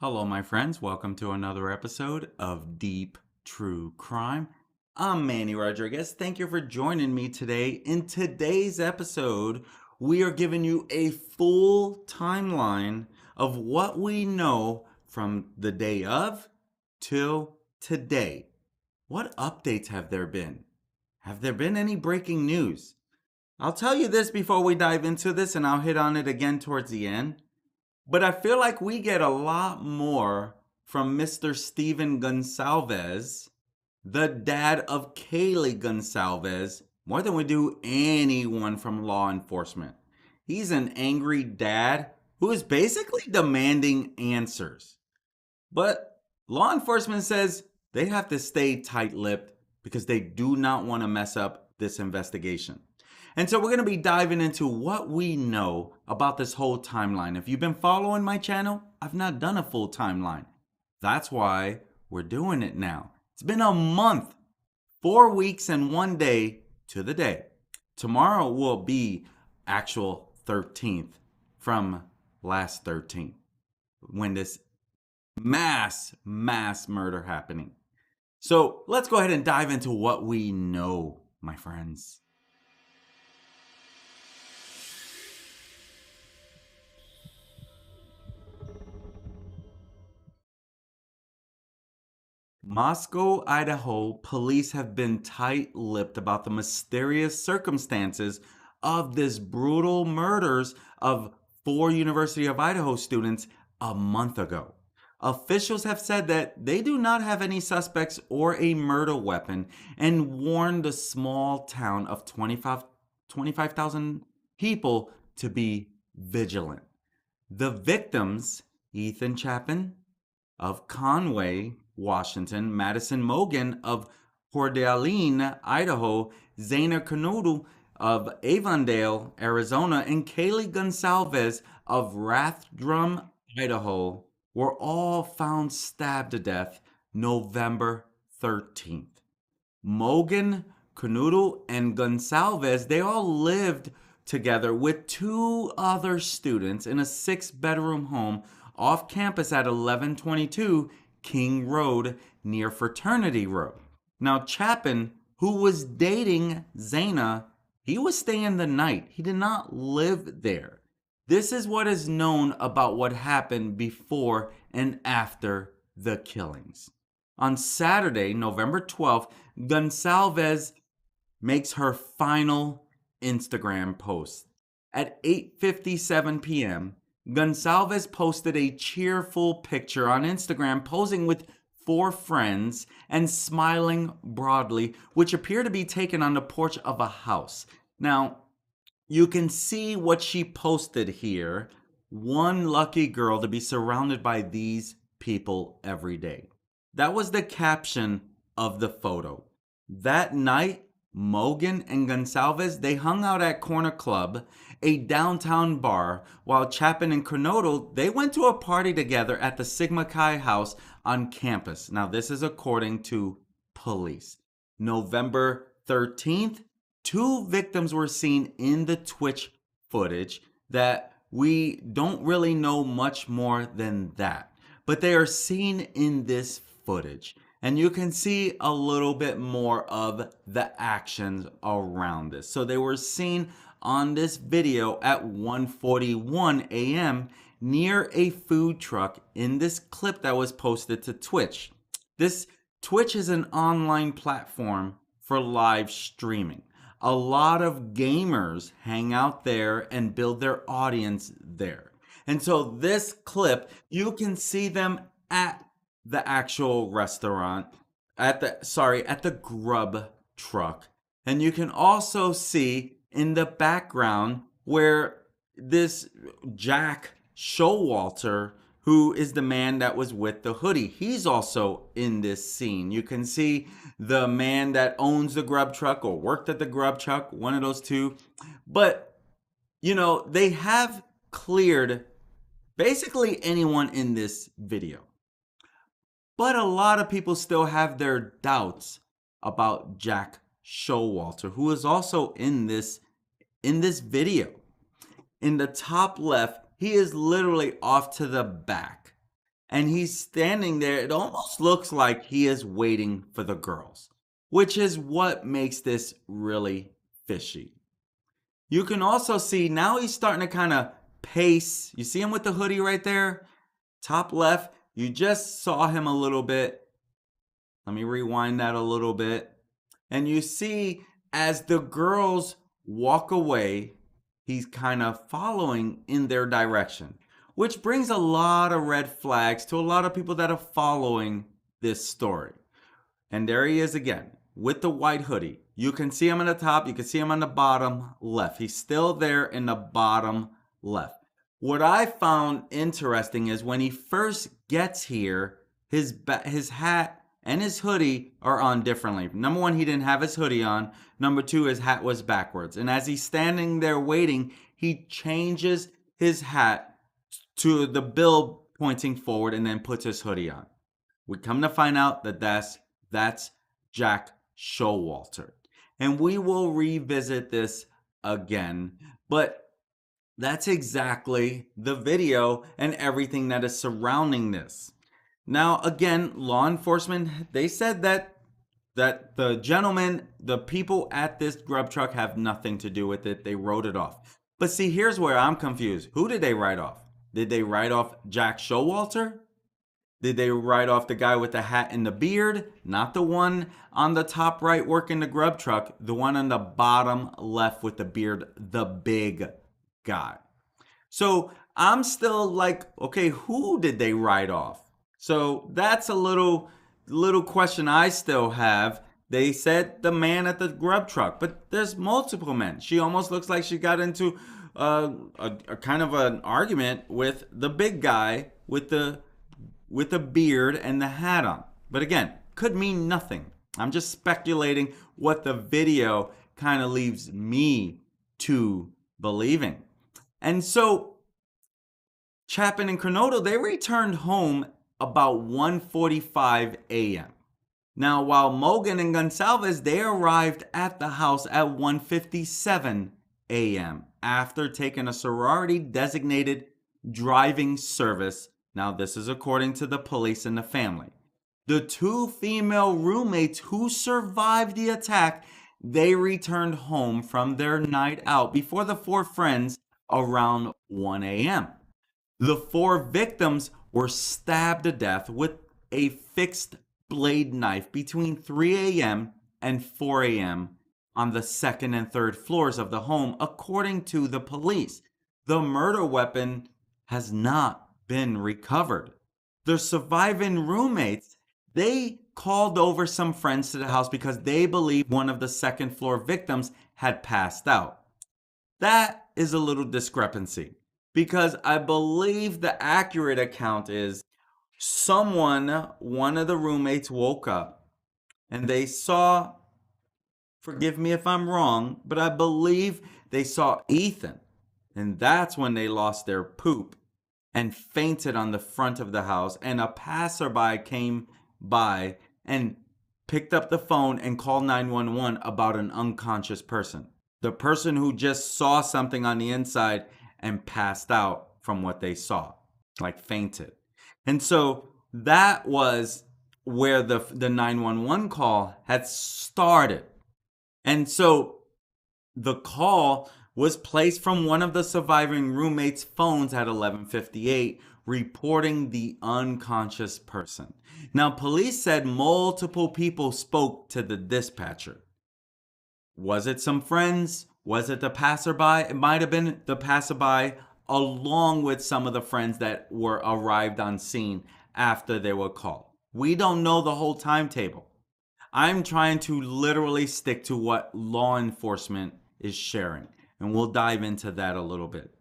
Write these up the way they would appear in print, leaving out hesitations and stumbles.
Hello, my friends. Welcome to another episode of Deep True Crime. I'm Manny Rodriguez. Thank you for joining me today. In today's episode, we are giving you a full timeline of what we know from the day of till today. What updates have there been? Have there been any breaking news? I'll tell you this before we dive into this, and I'll hit on it again towards the end. But I feel like we get a lot more from Mr. Steven Goncalves, the dad of Kaylee Goncalves, more than we do anyone from law enforcement. He's an angry dad who is basically demanding answers. But law enforcement says they have to stay tight-lipped because they do not want to mess up this investigation. And so we're going to be diving into what we know about this whole timeline. If you've been following my channel, I've not done a full timeline. That's why we're doing it now. It's been a month, 4 weeks and 1 day to the day. Tomorrow will be actual 13th from last 13th when this mass murder happening. So let's go ahead and dive into what we know, my friends. Moscow, Idaho police have been tight-lipped about the mysterious circumstances of this brutal murders of 4 University of Idaho students a month ago. Officials have said that they do not have any suspects or a murder weapon and warned the small town of 25,000 people to be vigilant. The victims, Ethan Chapin of Conway, Washington, Madison Mogen of Cordaline, Idaho, Xana Kernodle of Avondale, Arizona, and Kaylee Goncalves of Rathdrum, Idaho, were all found stabbed to death November 13th. Mogen, Kernodle, and Goncalves, they all lived together with 2 other students in a 6-bedroom home off campus at 1122 King Road near Fraternity Road. Now, Chapin, who was dating Xana, he was staying the night. He did not live there. This is what is known about what happened before and after the killings. On Saturday, November 12th, Goncalves makes her final Instagram post. At 8:57 p.m., Goncalves posted a cheerful picture on Instagram posing with 4 friends and smiling broadly, which appear to be taken on the porch of a house. Now, you can see what she posted here. One lucky girl to be surrounded by these people every day. That was the caption of the photo. That night, Mogen and Goncalves, they hung out at Corner Club, a downtown bar, while Chapin and Kernodle, they went to a party together at the Sigma Chi house on campus. Now, this is according to police. November 13th, 2 victims were seen in the Twitch footage that we don't really know much more than that. But they are seen in this footage. And you can see a little bit more of the actions around this. So they were seen on this video at 1:41 a.m. near a food truck in this clip that was posted to Twitch. This Twitch is an online platform for live streaming. A lot of gamers hang out there and build their audience there. And so this clip, you can see them at the actual restaurant, at the Grub Truck. And you can also see in the background where this Jack Showalter, who is the man that was with the hoodie, he's also in this scene. You can see the man that owns the Grub Truck or worked at the Grub Truck, one of those two. But, they have cleared basically anyone in this video. But a lot of people still have their doubts about Jack Showalter, who is also in this video. In the top left, he is literally off to the back. and he's standing there. It almost looks like he is waiting for the girls, which is what makes this really fishy. You can also see now he's starting to kind of pace. You see him with the hoodie right there? Top left. You just saw him a little bit. Let me rewind that a little bit. And you see as the girls walk away, he's kind of following in their direction, which brings a lot of red flags to a lot of people that are following this story. And there he is again with the white hoodie. You can see him on the top. You can see him on the bottom left. He's still there in the bottom left. What I found interesting is when he first gets here, his hat and his hoodie are on differently. Number one, he didn't have his hoodie on. Number two, his hat was backwards. And as he's standing there waiting, he changes his hat to the bill pointing forward and then puts his hoodie on. We come to find out that that's Jack Showalter. And we will revisit this again, but that's exactly the video and everything that is surrounding this. Now, again, law enforcement, they said that the gentleman, the people at this grub truck have nothing to do with it. They wrote it off. But see, here's where I'm confused. Who did they write off? Did they write off Jack Showalter? Did they write off the guy with the hat and the beard? Not the one on the top right working the grub truck. The one on the bottom left with the beard, the big guy. So I'm still like, okay, who did they write off? So that's a little question I still have. They said the man at the grub truck, but there's multiple men. She almost looks like she got into a kind of an argument with the big guy with the beard and the hat on. But again, could mean nothing. I'm just speculating what the video kind of leaves me to believing. And so Chapin and Kernodle, they returned home about 1:45 a.m. Now, while Mogen and Goncalves, they arrived at the house at 1:57 a.m. after taking a sorority designated driving service. Now, this is according to the police and the family. The two female roommates who survived the attack, they returned home from their night out before the four friends around 1 a.m. The four victims were stabbed to death with a fixed blade knife between 3 a.m. and 4 a.m. on the second and third floors of the home, according to the police. The murder weapon has not been recovered. The surviving roommates, they called over some friends to the house because they believe one of the second floor victims had passed out. That is a little discrepancy because I believe the accurate account is one of the roommates woke up and they saw, forgive me if I'm wrong, but I believe they saw Ethan, and that's when they lost their poop and fainted on the front of the house, and a passerby came by and picked up the phone and called 911 about an unconscious person. The person who just saw something on the inside and passed out from what they saw, like fainted. And so that was where the 911 call had started. And so the call was placed from one of the surviving roommates' phones at 11:58, reporting the unconscious person. Now, police said multiple people spoke to the dispatcher. Was it some friends? Was it the passerby? It might have been the passerby along with some of the friends that were arrived on scene after they were called. We don't know the whole timetable. I'm trying to literally stick to what law enforcement is sharing, and we'll dive into that a little bit.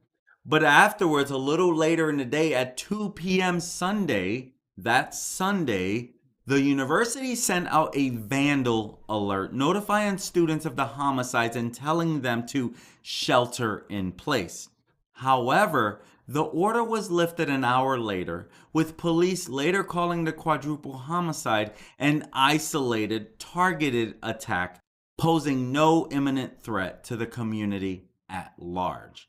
But afterwards, a little later in the day at 2 p.m. Sunday, that Sunday, the university sent out a vandal alert notifying students of the homicides and telling them to shelter in place. However, the order was lifted an hour later, with police later calling the quadruple homicide an isolated, targeted attack, posing no imminent threat to the community at large.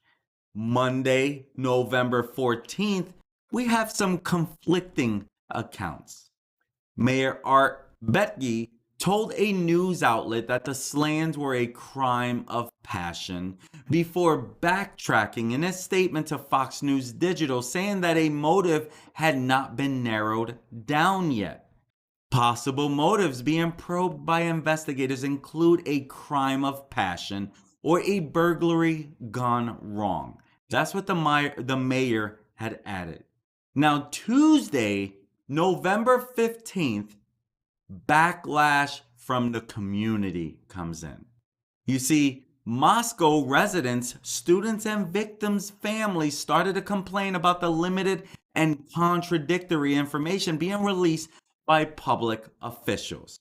Monday, November 14th, we have some conflicting accounts. Mayor Art Betke told a news outlet that the slayings were a crime of passion before backtracking in a statement to Fox News Digital saying that a motive had not been narrowed down yet. Possible motives being probed by investigators include a crime of passion or a burglary gone wrong. That's what the mayor had added. Now, Tuesday, November 15th, backlash from the community comes in. You see, Moscow residents, students, and victims' families started to complain about the limited and contradictory information being released by public officials.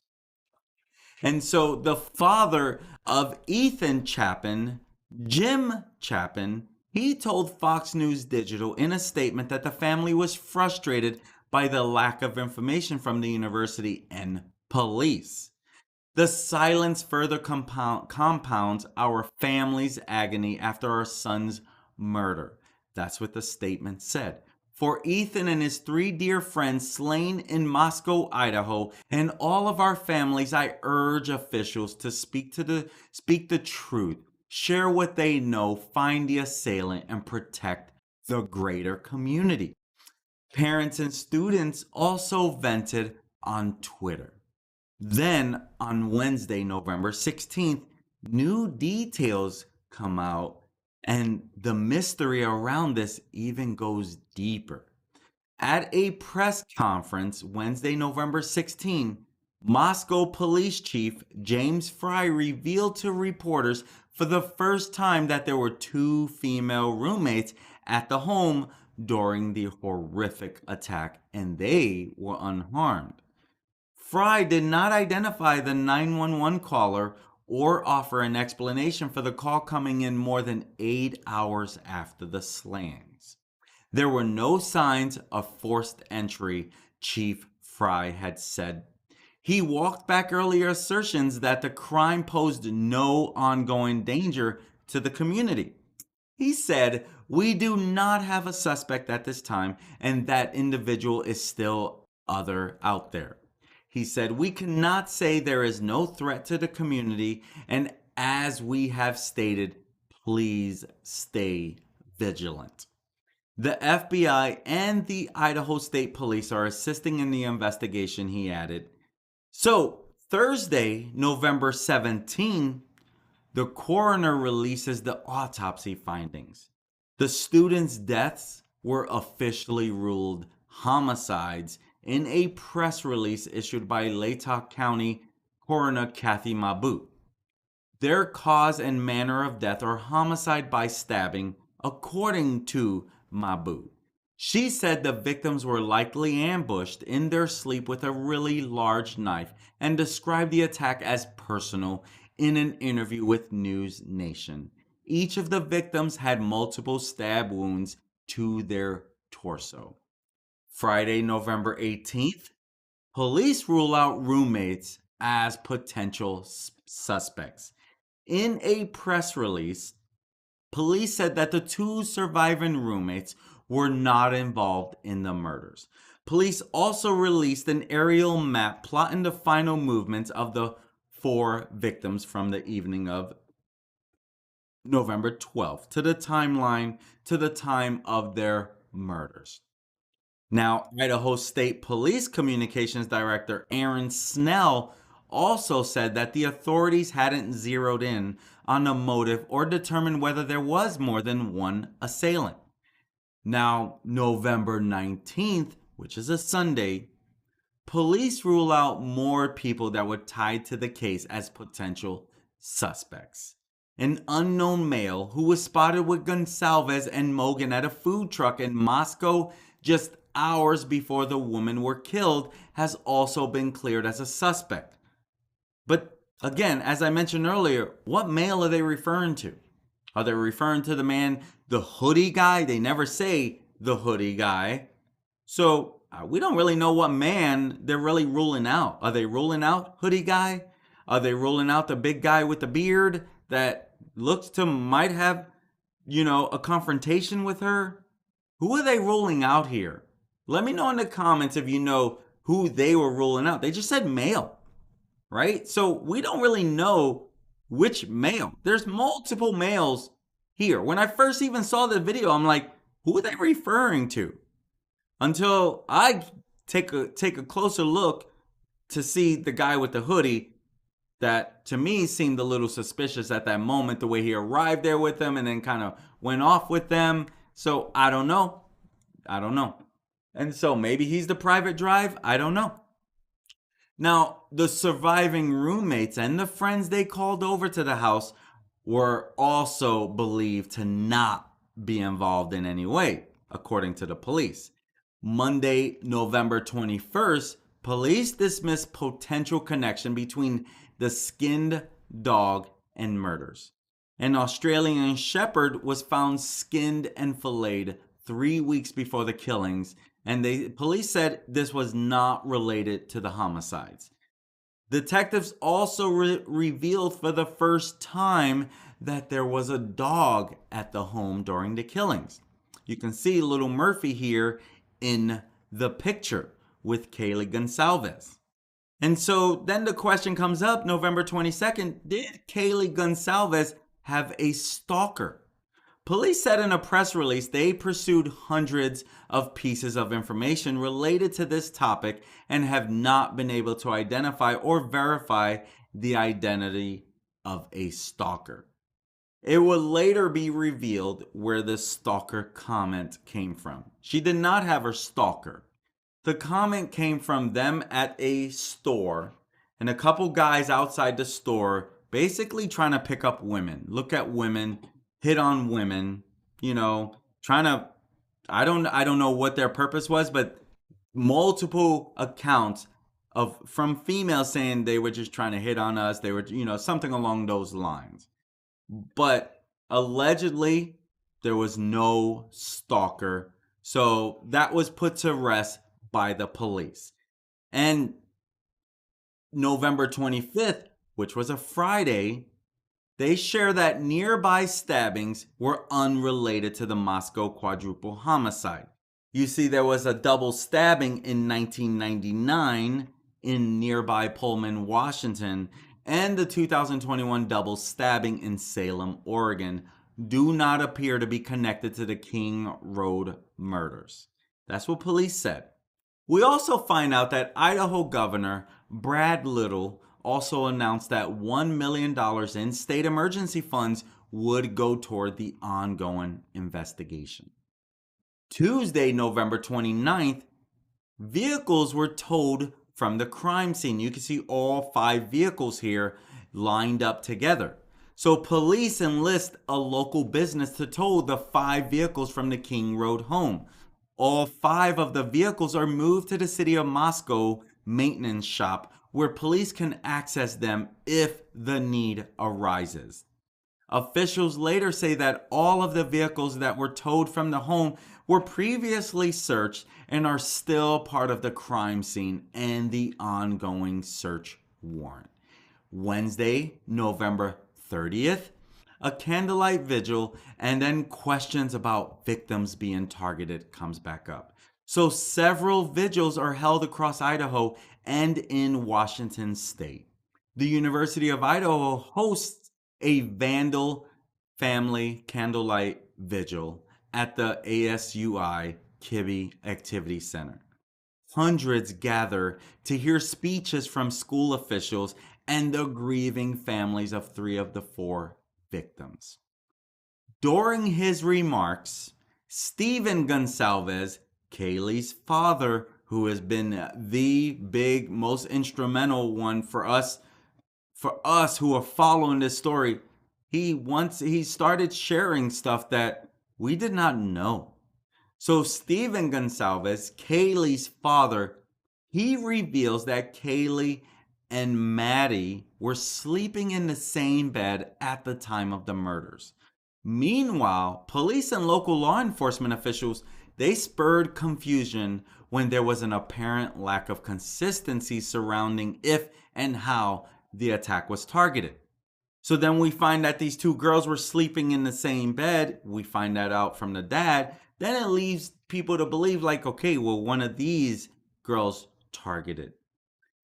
And so the father of Ethan Chapin, Jim Chapin, he told Fox News Digital in a statement that the family was frustrated by the lack of information from the university and police. The silence further compounds our family's agony after our son's murder. That's what the statement said. For Ethan and his 3 dear friends slain in Moscow, Idaho, and all of our families, I urge officials to speak the truth, share what they know, find the assailant, and protect the greater community. Parents and students also vented on Twitter. Then on Wednesday, November 16th, new details come out, and the mystery around this even goes deeper. At a press conference Wednesday, November 16, Moscow Police Chief James Fry revealed to reporters for the first time that there were 2 female roommates at the home during the horrific attack, and they were unharmed. Fry did not identify the 911 caller or offer an explanation for the call coming in more than 8 hours after the slayings. There were no signs of forced entry, Chief Fry had said. He walked back earlier assertions that the crime posed no ongoing danger to the community. He said, "We do not have a suspect at this time, and that individual is still out there." He said, "We cannot say there is no threat to the community, and as we have stated, please stay vigilant." The FBI and the Idaho State Police are assisting in the investigation, he added. So, Thursday, November 17, the coroner releases the autopsy findings. The students' deaths were officially ruled homicides in a press release issued by Latah County Coroner Kathy Mabut. Their cause and manner of death are homicide by stabbing, according to Mabut. She said the victims were likely ambushed in their sleep with a really large knife and described the attack as personal in an interview with News Nation. Each of the victims had multiple stab wounds to their torso. Friday, November 18th, police rule out roommates as potential suspects. In a press release, police said that the 2 surviving roommates were not involved in the murders. Police also released an aerial map plotting the final movements of the 4 victims from the evening of November 12th to the timeline to the time of their murders. Now, Idaho State Police Communications Director Aaron Snell also said that the authorities hadn't zeroed in on a motive or determined whether there was more than one assailant. Now, November 19th, which is a Sunday, police rule out more people that were tied to the case as potential suspects. An unknown male who was spotted with Goncalves and Mogen at a food truck in Moscow just hours before the women were killed has also been cleared as a suspect. But again, as I mentioned earlier, what male are they referring to? Are they referring to the man, the hoodie guy? They never say the hoodie guy. So we don't really know what man they're really ruling out. Are they ruling out hoodie guy? Are they ruling out the big guy with the beard that looks to might have, a confrontation with her? Who are they ruling out here? Let me know in the comments if you know who they were ruling out. They just said male, right? So we don't really know which male. There's multiple males here. When I first even saw the video, I'm like, who are they referring to? Until I take a closer look to see the guy with the hoodie that to me seemed a little suspicious at that moment, the way he arrived there with them and then kind of went off with them. So I don't know. And so maybe he's the private drive. I don't know. Now, the surviving roommates and the friends they called over to the house were also believed to not be involved in any way, according to the police. Monday, November 21st, police dismissed potential connection between the skinned dog and murders. An Australian shepherd was found skinned and filleted 3 weeks before the killings, and police said this was not related to the homicides. Detectives also revealed for the first time that there was a dog at the home during the killings. You can see little Murphy here in the picture with Kaylee Goncalves. And so then the question comes up, November 22nd, did Kaylee Goncalves have a stalker? Police said in a press release they pursued hundreds of pieces of information related to this topic and have not been able to identify or verify the identity of a stalker. It would later be revealed where the stalker comment came from. She did not have her stalker. The comment came from them at a store and a couple guys outside the store basically trying to pick up women, look at women, hit on women, trying to, I don't know what their purpose was, but multiple accounts from females saying they were just trying to hit on us. They were, something along those lines. But allegedly there was no stalker. So that was put to rest by the police. And November 25th, which was a Friday, they share that nearby stabbings were unrelated to the Moscow quadruple homicide. You see, there was a double stabbing in 1999 in nearby Pullman, Washington, and the 2021 double stabbing in Salem, Oregon do not appear to be connected to the King Road murders. That's what police said. We also find out that Idaho Governor Brad Little also announced that $1 million in state emergency funds would go toward the ongoing investigation. Tuesday, November 29th, vehicles were towed from the crime scene. You can see all 5 vehicles here lined up together. So police enlist a local business to tow the 5 vehicles from the King Road home. All 5 of the vehicles are moved to the city of Moscow maintenance shop where police can access them if the need arises. Officials later say that all of the vehicles that were towed from the home were previously searched and are still part of the crime scene and the ongoing search warrant. Wednesday, November 30th, a candlelight vigil and then questions about victims being targeted comes back up. So several vigils are held across Idaho and in Washington state. The University of Idaho hosts a Vandal family candlelight vigil at the ASUI Kibbe Activity Center. Hundreds gather to hear speeches from school officials and the grieving families of 3 of the 4 victims. During his remarks, Stephen Goncalves, Kaylee's father, who has been the big, most instrumental one for us who are following this story, he started sharing stuff that we did not know. So Stephen Goncalves, Kaylee's father, he reveals that Kaylee and Maddie were sleeping in the same bed at the time of the murders. Meanwhile, police and local law enforcement officials, they spurred confusion when there was an apparent lack of consistency surrounding if and how the attack was targeted. So then we find that these 2 girls were sleeping in the same bed. We find that out from the dad. then it leaves people to believe like, okay, well, one of these girls targeted.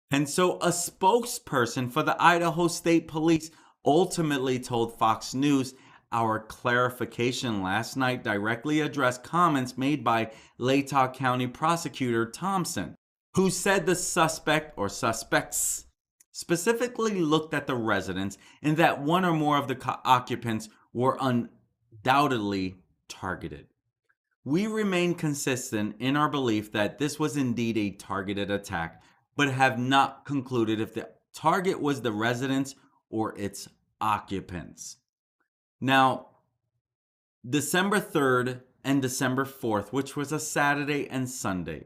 And so a spokesperson for the Idaho State Police ultimately told Fox News, our clarification last night directly addressed comments made by Latah County Prosecutor Thompson, who said the suspect or suspects specifically looked at the residence and that one or more of the occupants were undoubtedly targeted. We remain consistent in our belief that this was indeed a targeted attack, but have not concluded if the target was the residents or its occupants. Now, December 3rd and December 4th, which was a Saturday and Sunday,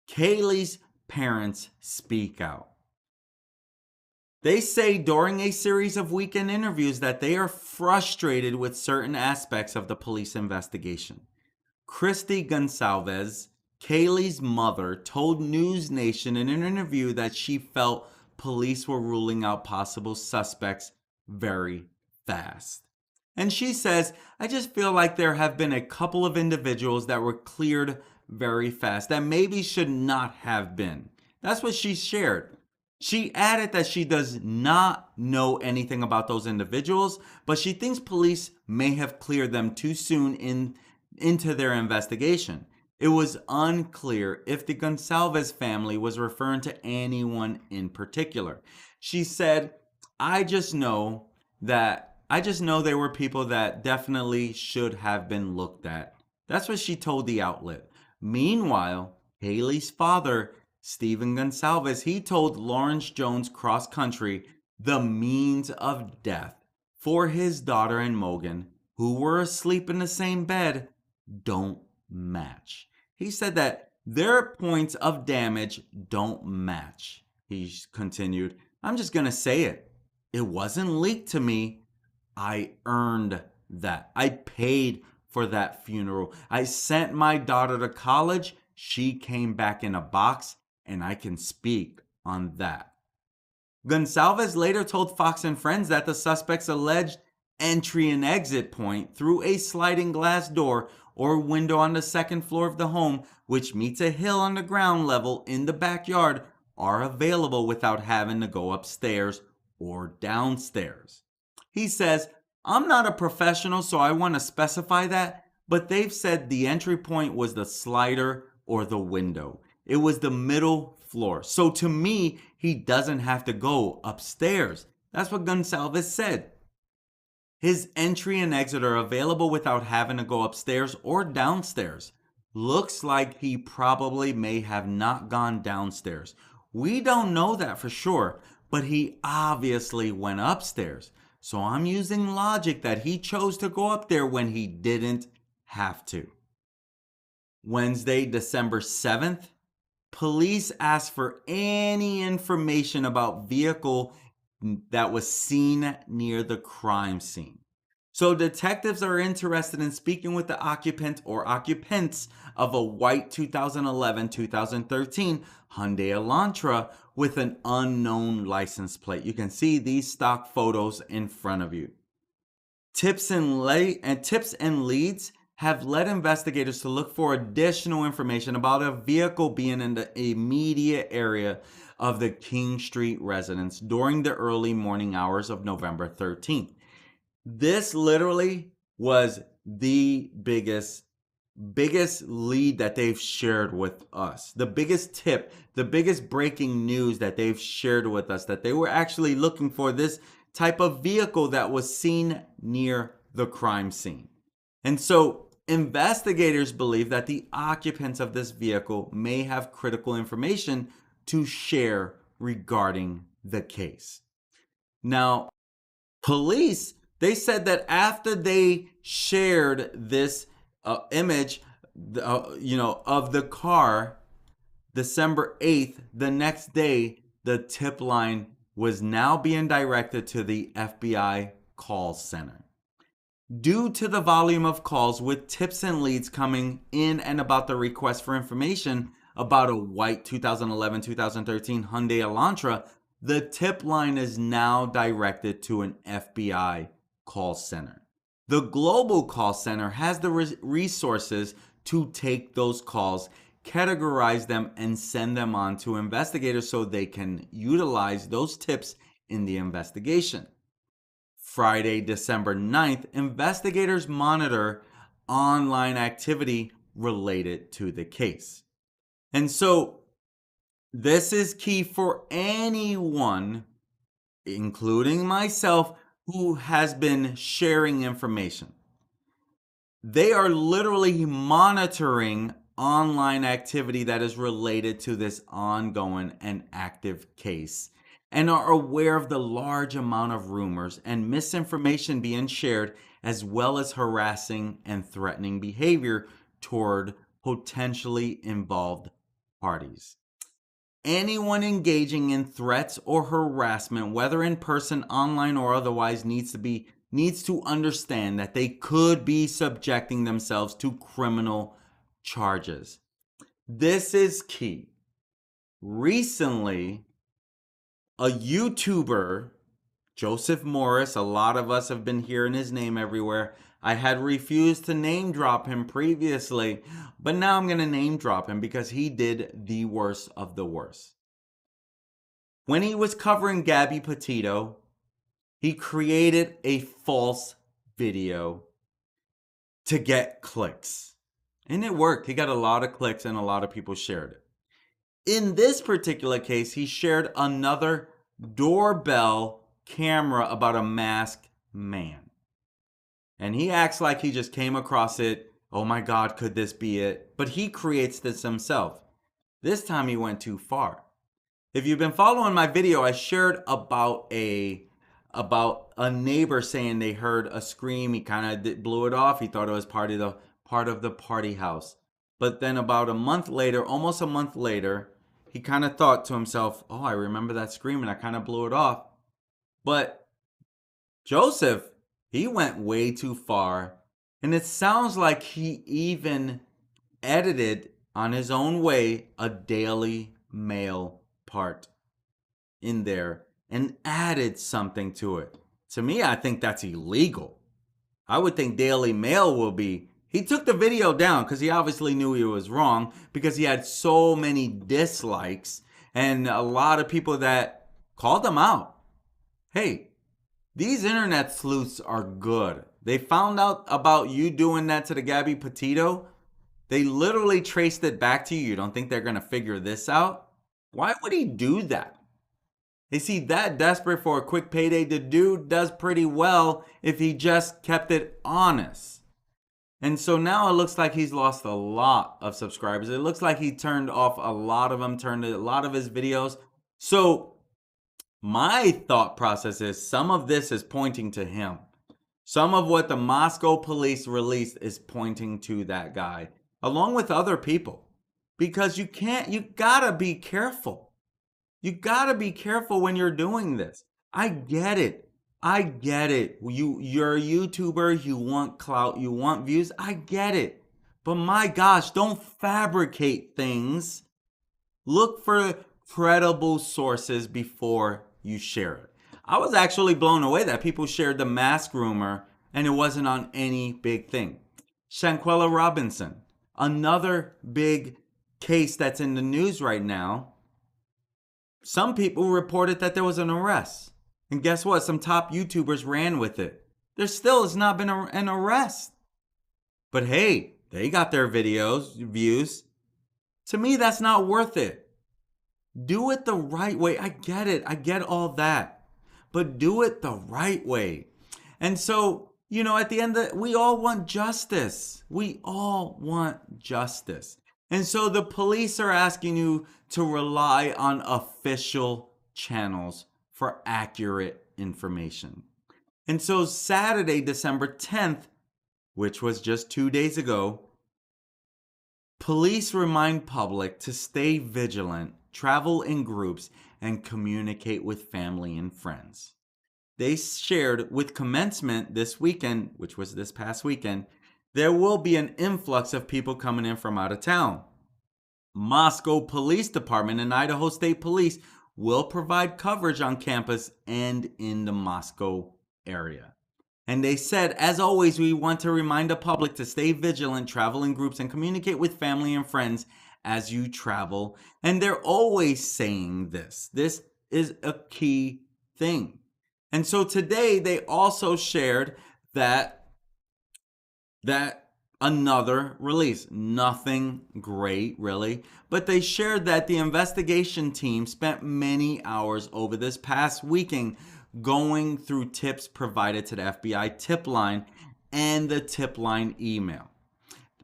Kaylee's parents speak out. They say during a series of weekend interviews that they are frustrated with certain aspects of the police investigation. Christy Goncalves, Kaylee's mother, told News Nation in an interview that she felt police were ruling out possible suspects very fast. And she says, I just feel like there have been a couple of individuals that were cleared very fast that maybe should not have been. That's what she shared. She added that she does not know anything about those individuals, but she thinks police may have cleared them too soon into their investigation. It was unclear if the Goncalves family was referring to anyone in particular. She said, I just know there were people that definitely should have been looked at. That's what she told the outlet. Meanwhile, Haley's father, Stephen Goncalves, he told Lawrence Jones Cross Country the means of death for his daughter and Mogen, who were asleep in the same bed, don't match. He said that their points of damage don't match. He continued, I'm just going to say it. It wasn't leaked to me. I earned that. I paid for that funeral. I sent my daughter to college. She came back in a box, and I can speak on that. Goncalves later told Fox and Friends that the suspect's alleged entry and exit point through a sliding glass door or window on the second floor of the home, which meets a hill on the ground level in the backyard, are available without having to go upstairs or downstairs. He says, I'm not a professional, so I want to specify that, but they've said the entry point was the slider or the window. It was the middle floor. So to me, he doesn't have to go upstairs. That's what Goncalves said. His entry and exit are available without having to go upstairs or downstairs. Looks like he probably may have not gone downstairs. We don't know that for sure, but he obviously went upstairs. So I'm using logic that he chose to go up there when he didn't have to. Wednesday, December 7th, police asked for any information about vehicle that was seen near the crime scene. So detectives are interested in speaking with the occupant or occupants of a white 2011-2013 Hyundai Elantra with an unknown license plate. You can see these stock photos in front of you. Tips and leads have led investigators to look for additional information about a vehicle being in the immediate area of the King Street residence during the early morning hours of November 13th. This literally was the biggest lead that they've shared with us. The biggest tip, the biggest breaking news that they've shared with us, that they were actually looking for this type of vehicle that was seen near the crime scene. And so investigators believe that the occupants of this vehicle may have critical information to share regarding the case. Now, police, they said that after they shared this image, of the car, December 8th, the next day, the tip line was now being directed to the FBI call center. Due to the volume of calls with tips and leads coming in and about the request for information about a white 2011-2013 Hyundai Elantra, the tip line is now directed to an FBI call center. The global call center has the resources to take those calls, categorize them, and send them on to investigators so they can utilize those tips in the investigation. Friday, December 9th, investigators monitor online activity related to the case. And so this is key for anyone, including myself, who has been sharing information. They are literally monitoring online activity that is related to this ongoing and active case and are aware of the large amount of rumors and misinformation being shared, as well as harassing and threatening behavior toward potentially involved parties. Anyone engaging in threats or harassment, whether in person, online, or otherwise, needs to understand that they could be subjecting themselves to criminal charges. This is key. Recently, a YouTuber, Joseph Morris, a lot of us have been hearing his name everywhere. I had refused to name drop him previously, but now I'm going to name drop him because he did the worst of the worst. When he was covering Gabby Petito, he created a false video to get clicks. And it worked. He got a lot of clicks and a lot of people shared it. In this particular case, he shared another doorbell camera about a masked man. And he acts like he just came across it. Oh my God, could this be it? But he creates this himself. This time he went too far. If you've been following my video, I shared about a neighbor saying they heard a scream. He kind of blew it off. He thought it was part of the party house. But then about a month later, almost a month later, he kind of thought to himself, oh, I remember that scream and I kind of blew it off. But Joseph, he went way too far. And it sounds like he even edited on his own way a Daily Mail part in there and added something to it. To me, I think that's illegal. I would think Daily Mail will be. He took the video down because he obviously knew he was wrong, because he had so many dislikes and a lot of people that called him out. Hey, these internet sleuths are good. They found out about you doing that to the Gabby Petito. They literally traced it back to you. You don't think they're going to figure this out? Why would he do that? Is he that desperate for a quick payday? The dude does pretty well if he just kept it honest. And so now it looks like he's lost a lot of subscribers. It looks like he turned off a lot of them, turned a lot of his videos. So my thought process is some of this is pointing to him. Some of what the Moscow police released is pointing to that guy, along with other people. Because you gotta be careful. You gotta be careful when you're doing this. I get it. You're a YouTuber, you want clout, you want views. I get it. But my gosh, don't fabricate things. Look for credible sources before you share it. I was actually blown away that people shared the mask rumor and it wasn't on any big thing. Shanquella Robinson, another big case that's in the news right now. Some people reported that there was an arrest. And guess what? Some top YouTubers ran with it. There still has not been an arrest. But hey, they got their views. To me, that's not worth it. Do it the right way. I get it. I get all that. But do it the right way. And so, at the end we all want justice. We all want justice. And so the police are asking you to rely on official channels for accurate information. And so Saturday, December 10th, which was just 2 days ago, police remind public to stay vigilant, travel in groups, and communicate with family and friends. They shared with commencement this weekend, which was this past weekend, there will be an influx of people coming in from out of town. Moscow Police Department and Idaho State Police will provide coverage on campus and in the Moscow area. And they said, as always, we want to remind the public to stay vigilant, travel in groups, and communicate with family and friends as you travel. And they're always saying this. This is a key thing. And so today they also shared that another release. Nothing great, really. But they shared that the investigation team spent many hours over this past weekend going through tips provided to the FBI tip line and the tip line email.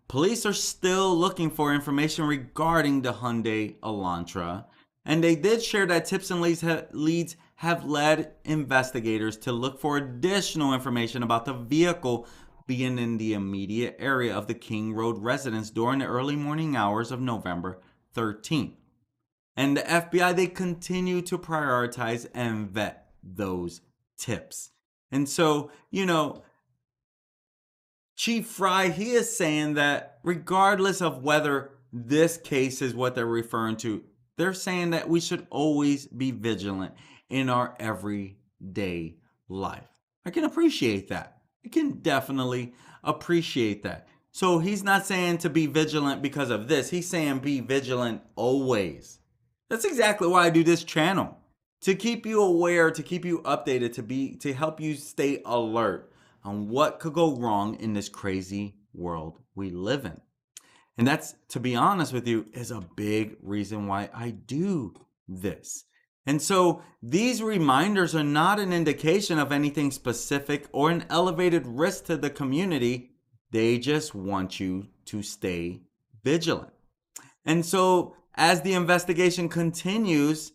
Police are still looking for information regarding the Hyundai Elantra, and they did share that tips and leads have led investigators to look for additional information about the vehicle being in the immediate area of the King Road residence during the early morning hours of November 13th. And the FBI, they continue to prioritize and vet those tips. And so, Chief Fry, he is saying that regardless of whether this case is what they're referring to, they're saying that we should always be vigilant in our everyday life. I can appreciate that. I can definitely appreciate that. So he's not saying to be vigilant because of this. He's saying be vigilant always. That's exactly why I do this channel. To keep you aware, to keep you updated, to help you stay alert on what could go wrong in this crazy world we live in. And that's, to be honest with you, is a big reason why I do this. And so these reminders are not an indication of anything specific or an elevated risk to the community. They just want you to stay vigilant. And so as the investigation continues,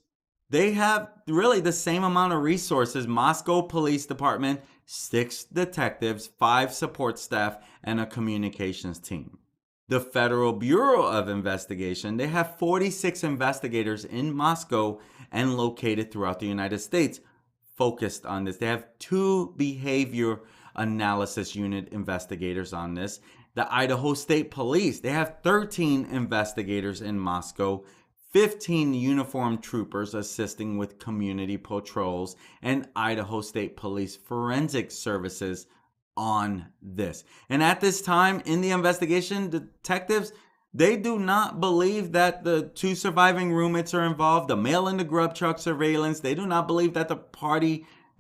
they have really the same amount of resources. Moscow Police Department, 6 detectives, 5 support staff, and a communications team. The Federal Bureau of Investigation, they have 46 investigators in Moscow and located throughout the United States focused on this. They have 2 behavior analysis unit investigators on this. The Idaho State Police, they have 13 investigators in Moscow, 15 uniformed troopers assisting with community patrols, and Idaho State Police Forensic Services on this. And at this time in the investigation, detectives, they do not believe that the 2 surviving roommates are involved, the male in the Grub Truck surveillance. They do not believe that the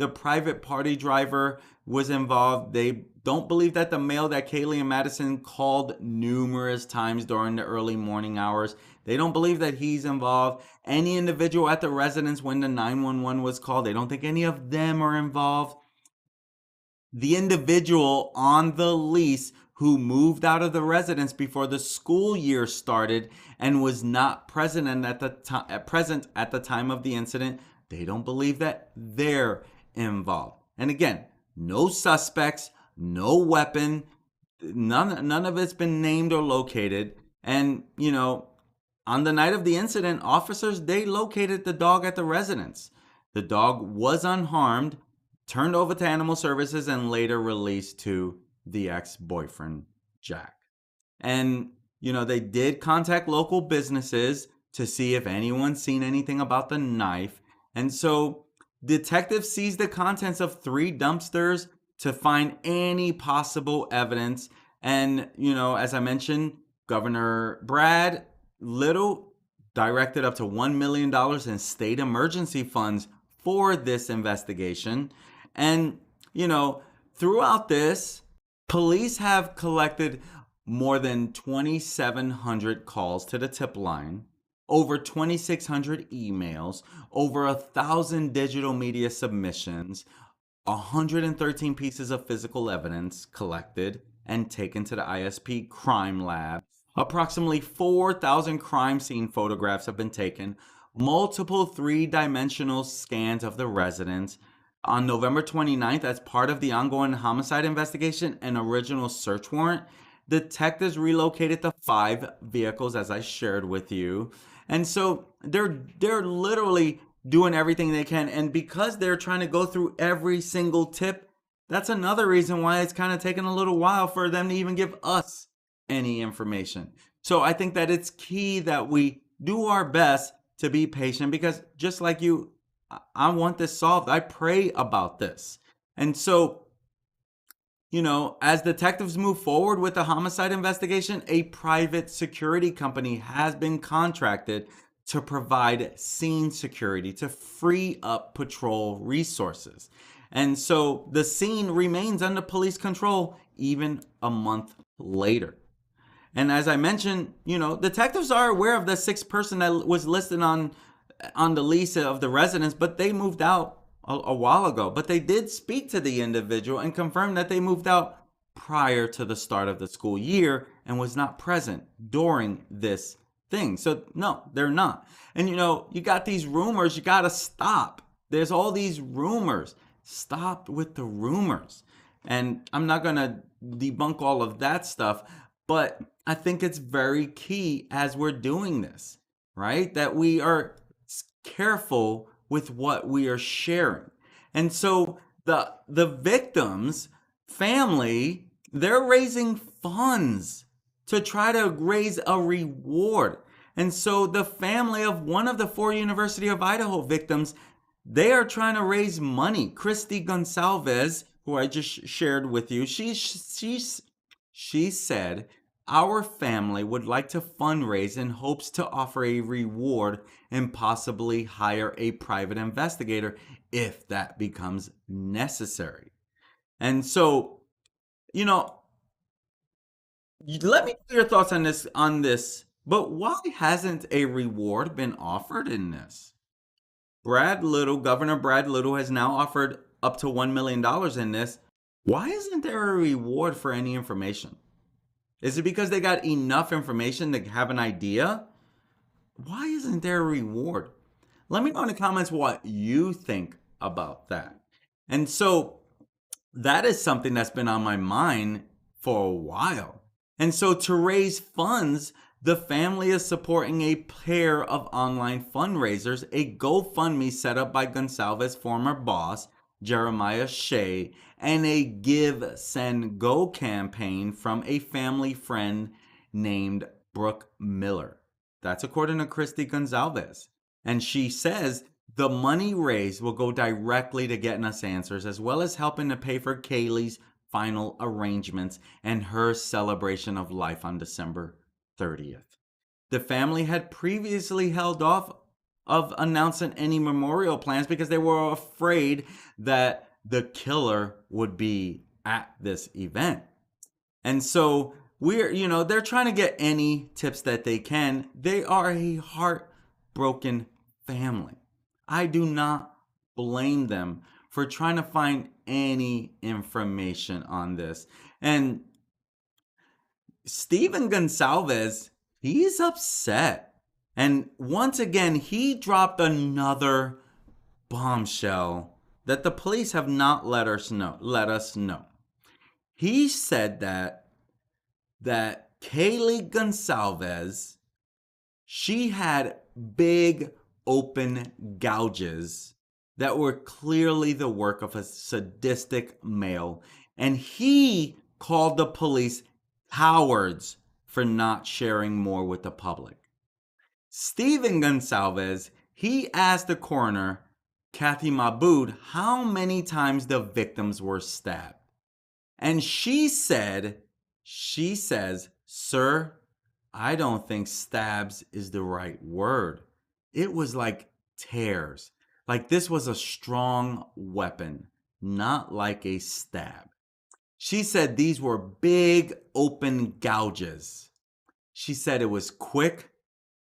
private party driver was involved. They don't believe that the male that Kaylee and Madison called numerous times during the early morning hours, they don't believe that he's involved. Any individual at the residence when the 911 was called, they don't think any of them are involved. The individual on the lease who moved out of the residence before the school year started and was not present at the time of the incident, they don't believe that they're involved. And again, no suspects, no weapon, none of it's been named or located. And, on the night of the incident, officers, they located the dog at the residence. The dog was unharmed, turned over to animal services, and later released to the ex-boyfriend, Jack. And, they did contact local businesses to see if anyone's seen anything about the knife. And so detectives seized the contents of 3 dumpsters to find any possible evidence. And, as I mentioned, Governor Brad Little directed up to $1 million in state emergency funds for this investigation. And, throughout this, police have collected more than 2,700 calls to the tip line, over 2,600 emails, over 1,000 digital media submissions, 113 pieces of physical evidence collected and taken to the ISP crime lab. Approximately 4,000 crime scene photographs have been taken, multiple 3-dimensional scans of the residence. On November 29th, as part of the ongoing homicide investigation and original search warrant, detectives relocated the 5 vehicles, as I shared with you. And so they're literally doing everything they can. And because they're trying to go through every single tip, that's another reason why it's kind of taken a little while for them to even give us any information. So I think that it's key that we do our best to be patient, because just like you, I want this solved. I pray about this. And so As detectives move forward with the homicide investigation, a private security company has been contracted to provide scene security to free up patrol resources. And so the scene remains under police control even a month later. And as I mentioned, detectives are aware of the sixth person that was listed on the lease of the residence, but they moved out a while ago. But they did speak to the individual and confirm that they moved out prior to the start of the school year and was not present during this thing. So no, they're not. And you got these rumors, you got to stop. There's all these rumors. Stop with the rumors. And I'm not going to debunk all of that stuff, but I think it's very key as we're doing this, right? That we are careful with what we are sharing. And so the victims family, they're raising funds to try to raise a reward. And so the family of one of the 4 University of Idaho victims, they are trying to raise money. Christy Goncalves, who I just shared with you, she said, our family would like to fundraise in hopes to offer a reward and possibly hire a private investigator if that becomes necessary. And so, let me know your thoughts on this. But why hasn't a reward been offered in this? Governor Brad Little has now offered up to $1 million in this. Why isn't there a reward for any information? Is it because they got enough information to have an idea? Why isn't there a reward? Let me know in the comments what you think about that. And so that is something that's been on my mind for a while. And so to raise funds, the family is supporting a pair of online fundraisers, a GoFundMe set up by Goncalves' former boss, Jeremiah Shea, and a Give, Send, Go campaign from a family friend named Brooke Miller. That's according to Christy Goncalves. And she says the money raised will go directly to getting us answers, as well as helping to pay for Kaylee's final arrangements and her celebration of life on December 30th. The family had previously held off of announcing any memorial plans because they were afraid that the killer would be at this event. And so they're trying to get any tips that they can. They are a heartbroken family. I do not blame them for trying to find any information on this. And Stephen Goncalves, he's upset. And once again, he dropped another bombshell that the police have not let us know. He said that Kaylee Goncalves, she had big open gouges that were clearly the work of a sadistic male, and he called the police cowards for not sharing more with the public. Stephen Goncalves, he asked the coroner, Kathy Mabood, how many times the victims were stabbed. And she says, sir, I don't think stabs is the right word. It was like tears. Like this was a strong weapon, not like a stab. She said these were big open gouges. She said it was quick.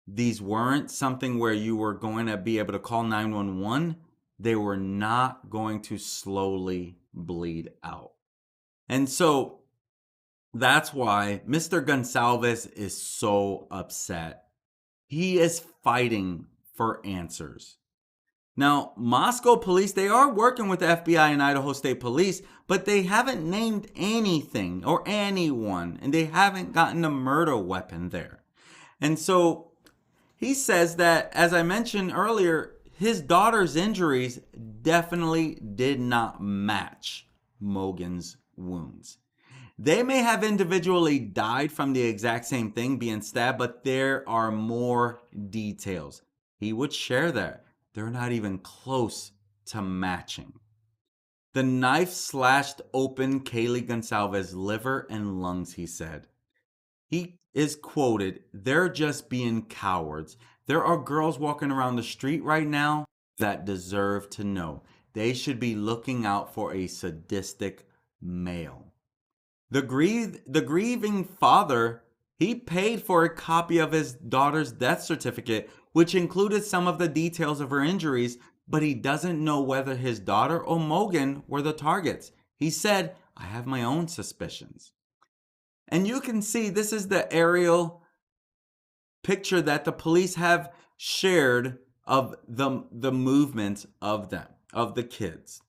These weren't something where you were going to be able to call 911. They were not going to slowly bleed out. And so that's why Mr. Goncalves is so upset. He is fighting for answers. Now, Moscow police, they are working with the FBI and Idaho State Police, but they haven't named anything or anyone, and they haven't gotten a murder weapon there. And so he says that, as I mentioned earlier, his daughter's injuries definitely did not match Mogen's wounds. They may have individually died from the exact same thing, being stabbed, but there are more details. He would share that. They're not even close to matching. The knife slashed open Kaylee Goncalves' liver and lungs, he said. He is quoted, "They're just being cowards. There are girls walking around the street right now that deserve to know. They should be looking out for a sadistic male." The grieving father, he paid for a copy of his daughter's death certificate, which included some of the details of her injuries, but he doesn't know whether his daughter or Mogen were the targets. He said, "I have my own suspicions." And you can see this is the aerial picture that the police have shared of the movement of them, of the kids.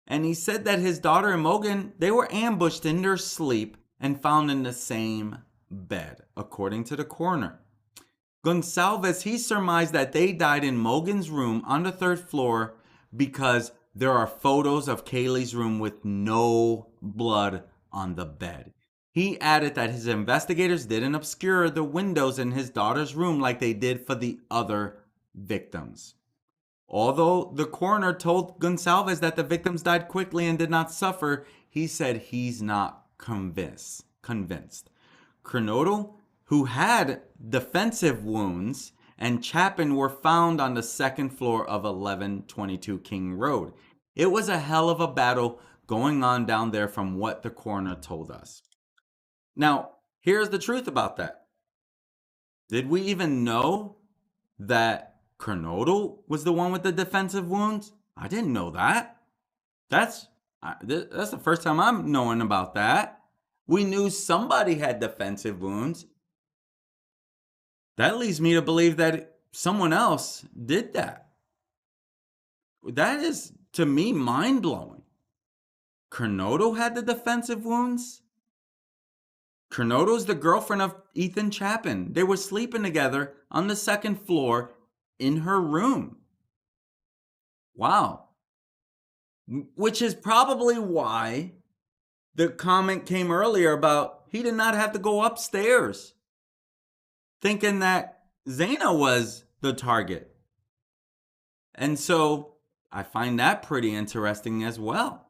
And he said that his daughter and Mogen, they were ambushed in their sleep and found in the same bed, according to the coroner. Goncalves, he surmised that they died in Mogen's room on the third floor because there are photos of Kaylee's room with no blood on the bed. He added that his investigators didn't obscure the windows in his daughter's room like they did for the other victims. Although the coroner told Goncalves that the victims died quickly and did not suffer, he said he's not convinced. Kernodle, who had defensive wounds, and Chapin were found on the second floor of 1122 King Road. It was a hell of a battle going on down there from what the coroner told us. Now, here's the truth about that. Did we even know that Kernodle was the one with the defensive wounds? I didn't know that. That's the first time I'm knowing about that. We knew somebody had defensive wounds. That leads me to believe that someone else did that. That is, to me, mind-blowing. Kernodle had the defensive wounds? Kernodle's the girlfriend of Ethan Chapin. They were sleeping together on the second floor in her room. Wow. Which is probably why the comment came earlier about he did not have to go upstairs, thinking that Xana was the target. And so I find that pretty interesting as well.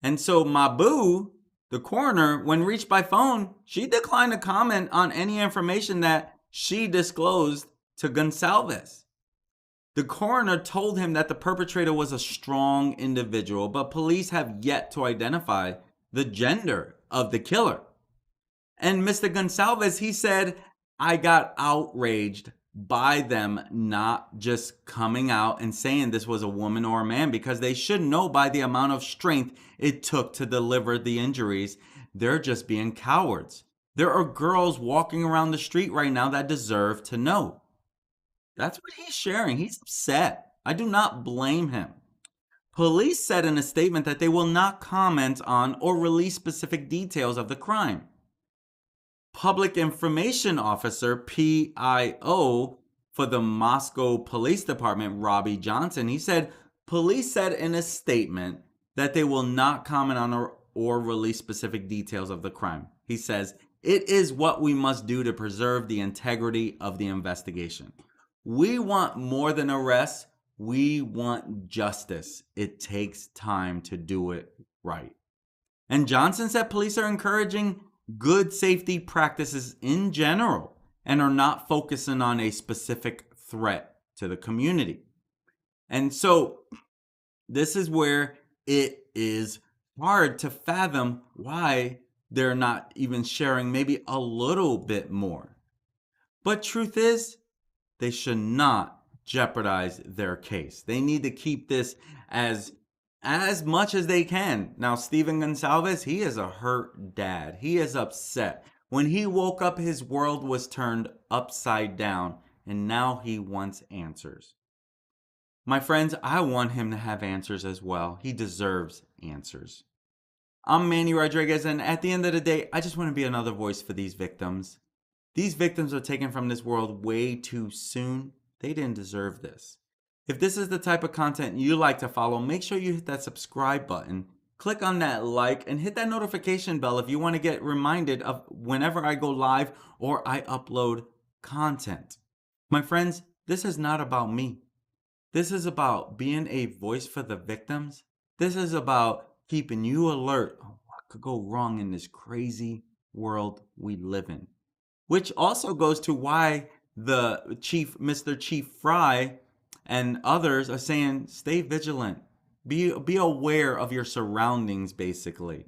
And so Mabu, the coroner, when reached by phone, she declined to comment on any information that she disclosed to Goncalves. The coroner told him that the perpetrator was a strong individual, but police have yet to identify the gender of the killer. And Mr. Goncalves, he said, "I got outraged by them not just coming out and saying this was a woman or a man, because they should know by the amount of strength it took to deliver the injuries. They're just being cowards. There are girls walking around the street right now that deserve to know." That's what he's sharing. He's upset. I do not blame him. Police said in a statement that they will not comment on or release specific details of the crime. Public Information Officer, PIO, for the Moscow Police Department, Robbie Johnson, he said, police said in a statement that they will not comment on or release specific details of the crime. He says, "It is what we must do to preserve the integrity of the investigation. We want more than arrests. We want justice. It takes time to do it right." And Johnson said police are encouraging good safety practices in general and are not focusing on a specific threat to the community. And so this is where it is hard to fathom why they're not even sharing maybe a little bit more. But truth is, they should not jeopardize their case. They need to keep this as much as they can. Now, Stephen Goncalves, he is a hurt dad. He is upset. When he woke up, his world was turned upside down, and now he wants answers. My friends, I want him to have answers as well. He deserves answers. I'm Manny Rodriguez, and at the end of the day, I just want to be another voice for these victims. These victims are taken from this world way too soon. They didn't deserve this. If this is the type of content you like to follow, make sure you hit that subscribe button, click on that like, and hit that notification bell if you want to get reminded of whenever I go live or I upload content. My friends, this is not about me. This is about being a voice for the victims This is about keeping you alert on what could go wrong in this crazy world we live in. Which also goes to why the Mr. Chief Fry, and others are saying stay vigilant. Be aware of your surroundings, basically,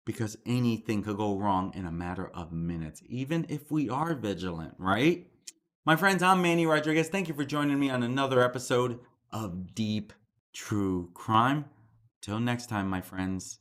because anything could go wrong in a matter of minutes, even if we are vigilant, right? My friends, I'm Manny Rodriguez. Thank you for joining me on another episode of Deep True Crime. Till next time, my friends.